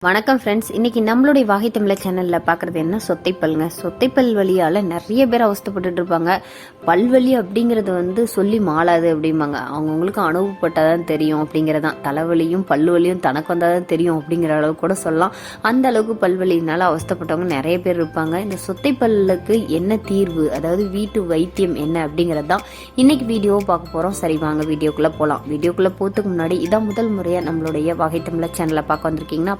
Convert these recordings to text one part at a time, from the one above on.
வணக்கம் ஃப்ரெண்ட்ஸ். இன்னைக்கு நம்மளுடைய வாகை தமிழ சேனல்ல பாக்குறது என்ன, சொத்தைப்பல்ங்க. சொத்தைப்பல் வலியால நிறைய பேர் அவஸ்தைப்பட்டு இருப்பாங்க. பல்வலி அப்படிங்கறது சொல்லி மாளாது அப்படிம்பாங்க. அவங்கவுங்களுக்கு அனுபவப்பட்டாதான் தெரியும் அப்படிங்கறதான். தலைவலியும் பல்லு வலியும் தனக்கு வந்தாதான் தெரியும் அப்படிங்கிற அளவுக்கு கூட சொல்லலாம். அந்த அளவுக்கு பல்வலினால அவஸ்தைப்பட்டவங்க நிறைய பேர் இருப்பாங்க. இந்த சொத்தைப்பல்லுக்கு என்ன தீர்வு, அதாவது வீட்டு வைத்தியம் என்ன அப்படிங்கறதான் இன்னைக்கு வீடியோவை பார்க்க போறோம். சரி வாங்க வீடியோக்குள்ள போலாம். வீடியோக்குள்ள போறதுக்கு முன்னாடி இதான் முதல் முறையா நம்மளுடைய வாகை தமிழ சேனலை பார்க்க வந்திருக்கீங்கன்னா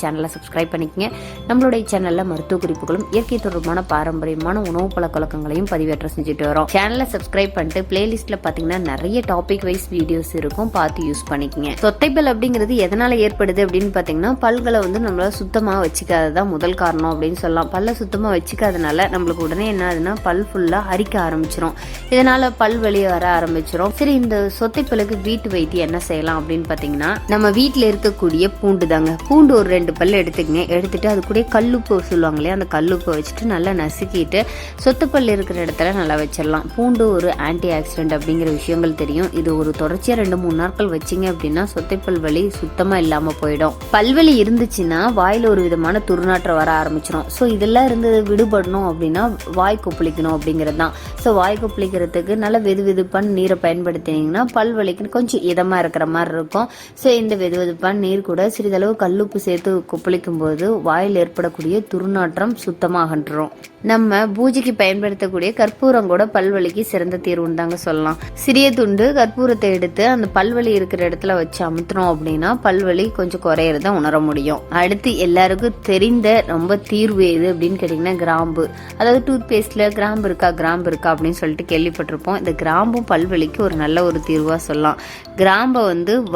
சேனலை சப்ஸ்கிரைப் பண்ணிக்கங்க. நம்மளுடைய சேனல்ல மருத்துவ குறிப்புகளும் இயற்கை தொடர்பான பாரம்பரியமான உணவு பழக்கங்களையும் பதிவேற்றம் செஞ்சுட்டு வரோம். சேனலை சப்ஸ்கிரைப் பண்ணிட்டு பிளேலிஸ்ட்ல பாத்தீங்கன்னா நிறைய டாபிக் வைஸ் வீடியோஸ் இருக்கும், பார்த்து யூஸ் பண்ணிக்கங்க. சொத்தைப்பல் அப்படிங்கிறது எதனால ஏற்படுது அப்படின்னு பாத்தீங்கன்னா, பல்களை நம்மளால சுத்தமா வச்சுக்காததான் முதல் காரணம் அப்படின்னு சொல்லலாம். பல்ல சுத்தமா வச்சுக்காதனால நம்மளுக்கு உடனே என்ன ஆகுதுன்னா பல் ஃபுல்லா அரிக்க ஆரம்பிச்சிரும். இதனால பல் வெளியே வர ஆரம்பிச்சிரும். சரி, இந்த சொத்தைப்பலுக்கு வீட்டு வைத்தியம் என்ன செய்யலாம் அப்படின்னு பாத்தீங்கன்னா, நம்ம வீட்டுல இருக்கக்கூடிய பூண்டு தாங்க. பூண்டு ஒரு 2 பல்ல எடுத்துக்கங்க. எடுத்துட்டு அது கூட கல்லுப்பு சொல்லுவாங்க இல்லையா, அந்த கல்லுப்பை வச்சுட்டு நல்லா நசுக்கிட்டு சொத்துப்பல் இருக்கிற இடத்துல நல்லா வச்சிடலாம். பூண்டு ஒரு ஆன்டி ஆக்சிடென்ட் அப்படிங்கிற விஷயங்கள் தெரியும். இது ஒரு தொடர்ச்சியா 2-3 நாட்கள் வச்சிங்க அப்படின்னா சொத்தைப்பல் வலி சுத்தமா இல்லாம போயிடும். பல்வலி இருந்துச்சுன்னா வாயில ஒரு விதமான துர்நாற்றம் வர ஆரம்பிச்சிடும். ஸோ இதெல்லாம் இருந்து விடுபடணும் அப்படின்னா வாய் கொப்பளிக்கணும் அப்படிங்கிறது தான். ஸோ வாய் கொப்பளிக்கிறதுக்கு நல்ல வெதுவெதுப்பான நீரை பயன்படுத்தினீங்கன்னா பல்வலிக்கு கொஞ்சம் இதமா இருக்கிற மாதிரி இருக்கும். ஸோ இந்த வெதுவெதுப்பான நீர் கூட சிறிதளவு கல்லுப்பு சேர்த்து கொப்பளிக்கும் போது வாயில் ஏற்படக்கூடிய துர்நாற்றம் சுத்தமாகன்றோம். நம்ம பூஜைக்கு பயன்படுத்தக்கூடிய கற்பூரம் கூட பல்வலிக்கு சிறந்த தீர்வுன்னு தாங்க சொல்லலாம். சிறிய துண்டு கற்பூரத்தை எடுத்து அந்த பல்வலி இருக்கிற இடத்துல வச்சு அமுத்தினோம் அப்படின்னா பல்வலி கொஞ்சம் குறையறத உணர முடியும். அடுத்து எல்லாருக்கும் தெரிந்த ரொம்ப தீர்வு எது அப்படின்னு கேட்டீங்கன்னா கிராம்பு. அதாவது டூத் பேஸ்ட்ல கிராம்பு இருக்கா அப்படின்னு சொல்லிட்டு கேள்விப்பட்டிருப்போம். இந்த கிராம்பும் பல்வலிக்கு ஒரு நல்ல ஒரு தீர்வா சொல்லலாம். கிராம்பை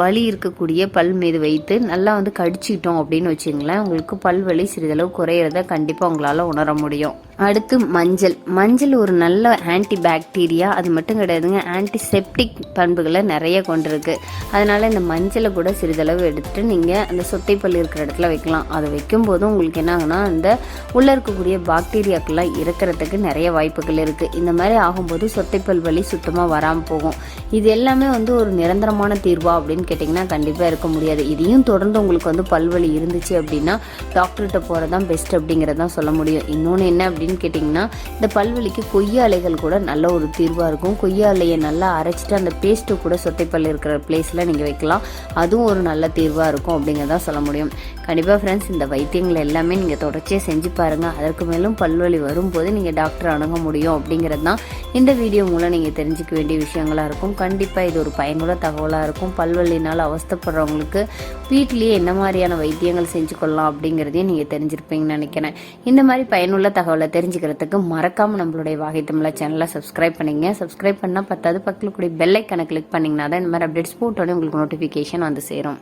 வலி இருக்கக்கூடிய பல் மீது வைத்து நல்லா கடிச்சிட்டோம் அப்படின்னு வச்சுங்களேன், உங்களுக்கு பல்வலி சிறிதளவு குறையறத கண்டிப்பா உங்களால உணர முடியும். அடுத்து மஞ்சள் ஒரு நல்ல ஆன்டி பாக்டீரியா. அது மட்டும் கிடையாதுங்க, ஆன்டிசெப்டிக் பண்புகளை நிறைய கொண்டிருக்கு. அதனால இந்த மஞ்சளை கூட சிறிதளவு எடுத்துட்டு நீங்க அந்த சொத்தைப்பல் இருக்கிற இடத்துல வைக்கலாம். அதை வைக்கும் போதும் உங்களுக்கு என்ன ஆகுனா, அந்த உள்ள இருக்கக்கூடிய பாக்டீரியாக்கெல்லாம் இருக்கிறதுக்கு நிறைய வாய்ப்புகள் இருக்கு. இந்த மாதிரி ஆகும்போது சொத்தைப்பல் வலி சுத்தமா வராம போகும். இது எல்லாமே ஒரு நிரந்தரமான தீர்வா அப்படின்னு கேட்டீங்கன்னா கண்டிப்பா இருக்க முடியாது. இதையும் தொடர்ந்து உங்களுக்கு பல்வலி இருந்துச்சு அப்படின்னா டாக்டர்கிட்ட போறதான் பெஸ்ட் அப்படிங்கறதான் சொல்ல முடியும். இன்னொன்னு என்ன அப்படின்னு கேட்டீங்கன்னா, இந்த பல்வலிக்கு கொய்யா இலைகள் கூட நல்ல ஒரு தீர்வா இருக்கும். கொய்யா இலையை நல்லா அரைச்சிட்டு அந்த பேஸ்ட்டு கூட சொத்தைப்பல் இருக்கிற பிளேஸ்ல நீங்க வைக்கலாம். அதுவும் ஒரு நல்ல தீர்வா இருக்கும் அப்படிங்கறதா சொல்ல முடியும். கண்டிப்பா ஃப்ரெண்ட்ஸ், இந்த வைத்தியங்கள் எல்லாமே நீங்க தொடர்ச்சியா செஞ்சு பாருங்க. அதற்கு மேலும் பல்வலி வரும்போது நீங்க டாக்டர் அணுக முடியும் அப்படிங்கிறது தான் இந்த வீடியோ மூலம் நீங்க தெரிஞ்சுக்க வேண்டிய விஷயங்களா இருக்கும். கண்டிப்பா இது ஒரு பயனுள்ள தகவலா இருக்கும். பல்வலினால் அவஸ்தைப்படுறவங்களுக்கு வீட்டிலேயே என்ன மாதிரியான வைத்தியங்கள் செஞ்சு கொள்ளலாம் அப்படிங்கிறதையும் நீங்க தெரிஞ்சிருப்பீங்கன்னு நினைக்கிறேன். இந்த மாதிரி பயனுள்ள தகவலை தெரிஞ்சுக்கிறதுக்கு மறக்காம நம்மளுடைய வாகை தமிழ சேனலை சப்ஸ்கிரைப் பண்ணிங்க. சப்ஸ்கிரைப் பண்ணா பத்தாது, பக்கத்துல கூடிய பெல் ஐக்கானை கிளிக் பண்ணீங்கன்னா தான் இந்த மாதிரி அப்டேட்ஸ் போட்டோன்னே உங்களுக்கு நோட்டிஃபிகேஷன் சேரும்.